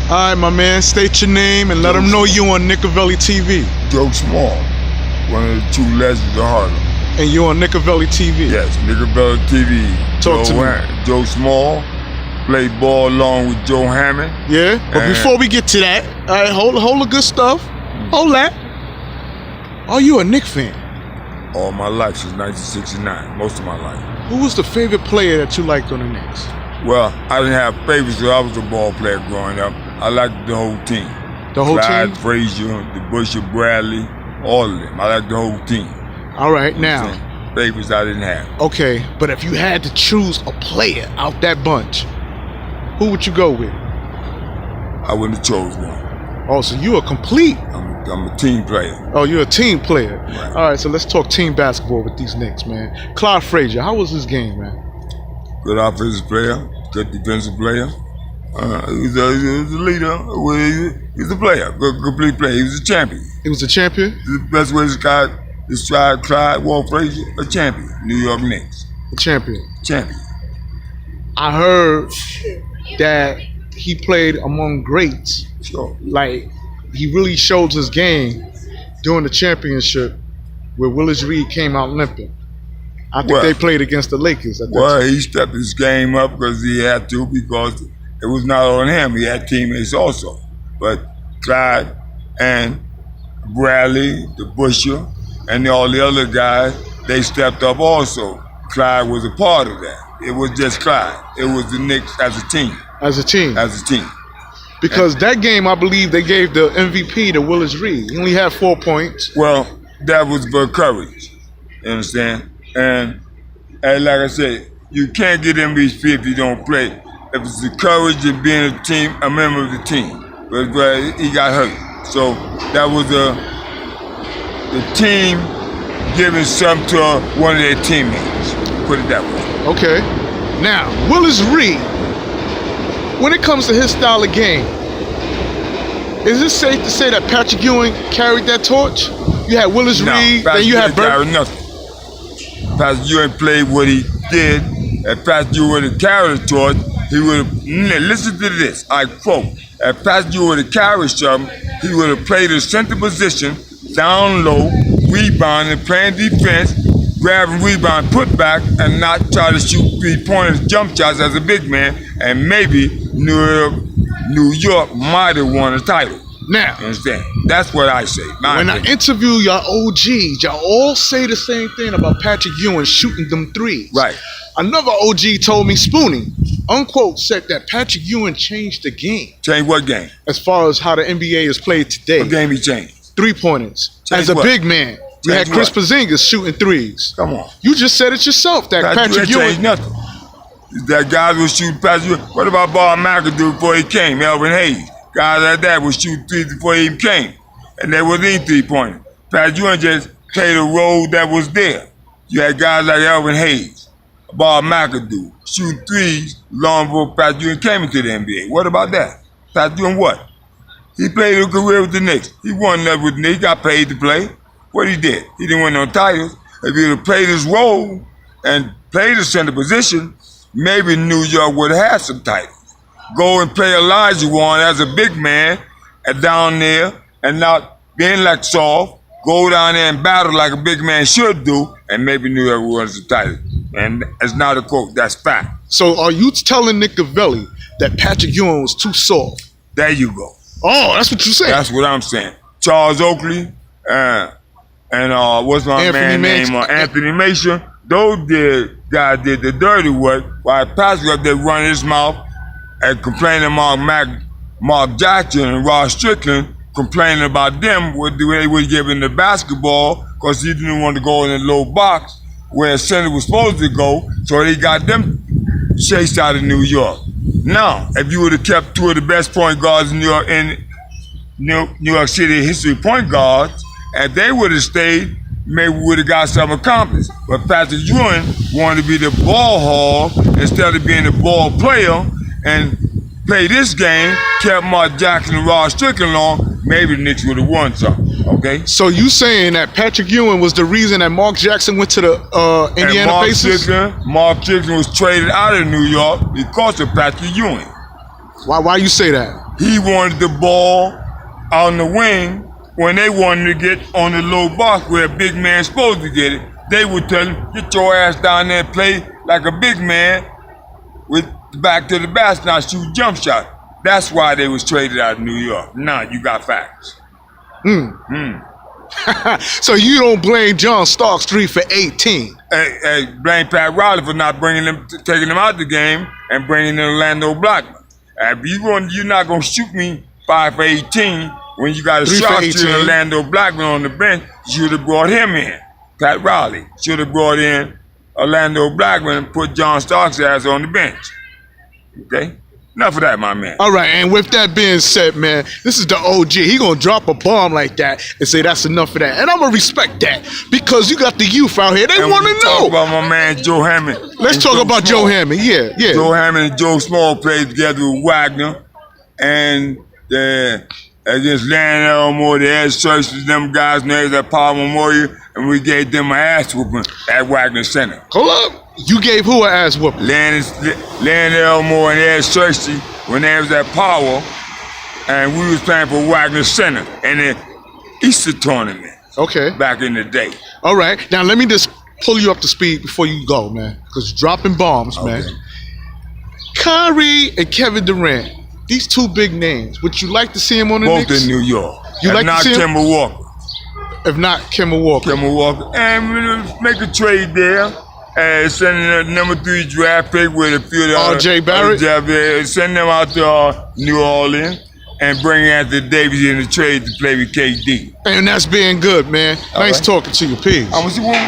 All right, my man, state your name and let them know you on Nickavelli TV. Joe Small, one of the two legends of Harlem. And you on Nickavelli TV? Yes, Nickavelli TV. Talk to me. Joe Small, played ball along with Joe Hammond. Yeah, but before we get to that, all right, hold the good stuff. Hold that. Are you a Knicks fan? All my life since 1969, most of my life. Who was the favorite player that you liked on the Knicks? Well, I didn't have favorites because I was a ball player growing up. I liked the whole team. The whole Clyde team? Frazier, the Busher Bradley, all of them. I liked the whole team. All right, now. Favorites I didn't have. Okay, but if you had to choose a player out that bunch, who would you go with? I wouldn't have chose one. Oh, so you are complete. I'm a team player. Oh, you're a team player. Right. All right, so let's talk team basketball with these Knicks, man. Clyde Frazier, how was his game, man? Good offensive player, good defensive player. He was a leader. He was a player, good complete player. He was a champion. He was a champion? The best way to describe Clyde Walt Frazier, a champion. New York Knicks. A champion. Champion. I heard that he played among greats. Sure. Like, he really showed his game during the championship where Willis Reed came out limping. I think they played against the Lakers. Well, he stepped his game up because he had to, because it was not on him. He had teammates also. But Clyde and Bradley, the Busher, and all the other guys, they stepped up also. Clyde was a part of that. It was just Clyde. It was the Knicks as a team. As a team? As a team. Because that game, I believe they gave the MVP to Willis Reed. He only had 4 points. Well, that was for courage. You understand? And like I said, you can't get MVP if you don't play. If it's the courage of being a member of the team. But he got hurt. So that was the team giving something to one of their teammates. Put it that way. Okay. Now, Willis Reed, when it comes to his style of game, is it safe to say that Patrick Ewing carried that torch? You had Willis Reed, then you had Bert. Nothing. Patrick Ewing played what he did. If Patrick Ewing would have carried the torch, he would have, listen to this, I quote, if Patrick Ewing would have carried something, he would have played a center position, down low, rebounding, playing defense, grabbing rebound, put back, and not try to shoot 3-pointers, jump shots as a big man, and maybe New York might have won a title. Now, understand? That's what I say. When I interview y'all OGs, y'all all say the same thing about Patrick Ewing shooting them threes. Right. Another OG told me, Spoonie, unquote, said that Patrick Ewing changed the game. Changed what game? As far as how the NBA is played today. What game he changed? 3-pointers. As a big man. You had Chris Porzingis shooting threes. Come on. You just said it yourself that Patrick Ewing changed nothing. That guys was shooting Patrick Ewing. What about Bob McAdoo before he came? Elvin Hayes. Guys like that was shooting threes before he even came. And they wasn't 3-pointers. Patrick Ewing just played a role that was there. You had guys like Elvin Hayes, Bob McAdoo, shooting threes long before Patrick Ewing came into the NBA. What about that? Patrick Ewing what? He played a career with the Knicks. He won that with the Knicks. He got paid to play. What he did? He didn't win no titles. If he would have played his role and played the center position, maybe New York would have had some titles. Go and play Elijah Warren as a big man down there and not being like soft. Go down there and battle like a big man should do, and maybe New York wins the title. And it's not a quote, that's fact. So are you telling Nickavelli that Patrick Ewing was too soft? There you go. Oh, that's what you said. That's what I'm saying. Charles Oakley and what's my man name? Anthony Mason. Those guys did the dirty work while Patrick up there running his mouth and complaining about Mark Jackson and Ross Strickland, complaining about them what they were giving the basketball because he didn't want to go in the low box where the center was supposed to go, so they got them chased out of New York. Now, if you would have kept two of the best point guards in New York City history point guards, and they would have stayed, maybe we would have got something accomplished. But Patrick Ewing wanted to be the ball hog instead of being the ball player and play this game, kept Mark Jackson and Ross Strickland on, maybe the Knicks would have won something, okay? So you saying that Patrick Ewing was the reason that Mark Jackson went to the Indiana Pacers? Mark Jackson was traded out of New York because of Patrick Ewing. Why you say that? He wanted the ball on the wing when they wanted to get on the low box where a big man's supposed to get it. They would tell him, get your ass down there and play like a big man with the back to the basket, now shoot jump shot. That's why they was traded out of New York. Now you got facts. So you don't blame John Starks 3 for 18? Hey, blame Pat Riley for not taking them out the game and bringing in Orlando Blackman. If you're not gonna shoot me 5 for 18 when you got a shot to Orlando Blackman on the bench. You should have brought him in. Pat Riley should have brought in Orlando Blackman and put John Starks' ass on the bench. Okay? Enough of that, my man. All right, and with that being said, man, this is the OG. He gonna drop a bomb like that and say that's enough of that. And I'm gonna respect that because you got the youth out here. They want to know. Talk about my man Joe Hammond. Let's talk about Joe Hammond. Yeah. Joe Hammond and Joe Small played together with Wagner. And against Larry Elmore, the Ed Searchers, them guys, and there's that Power Memorial, and we gave them an ass whooping at Wagner Center. Hold up. You gave who an ass whooping? Larry Elmore and Ed Searchers when they was at Power, and we was playing for Wagner Center in the Easter tournament. Okay. Back in the day. All right. Now let me just pull you up to speed before you go, man, because you're dropping bombs, man. Kyrie and Kevin Durant. These two big names. Would you like to see him on the Knicks? Both in New York. You like to see him? Kemba Walker. If not, Kemba Walker. Kemba Walker. And we'll make a trade there. Send a number 3 draft pick with a few of the R.J. Barrett. Send them out to New Orleans and bring Anthony Davis in the trade to play with KD. And that's being good, man. Nice talking to you. Peace.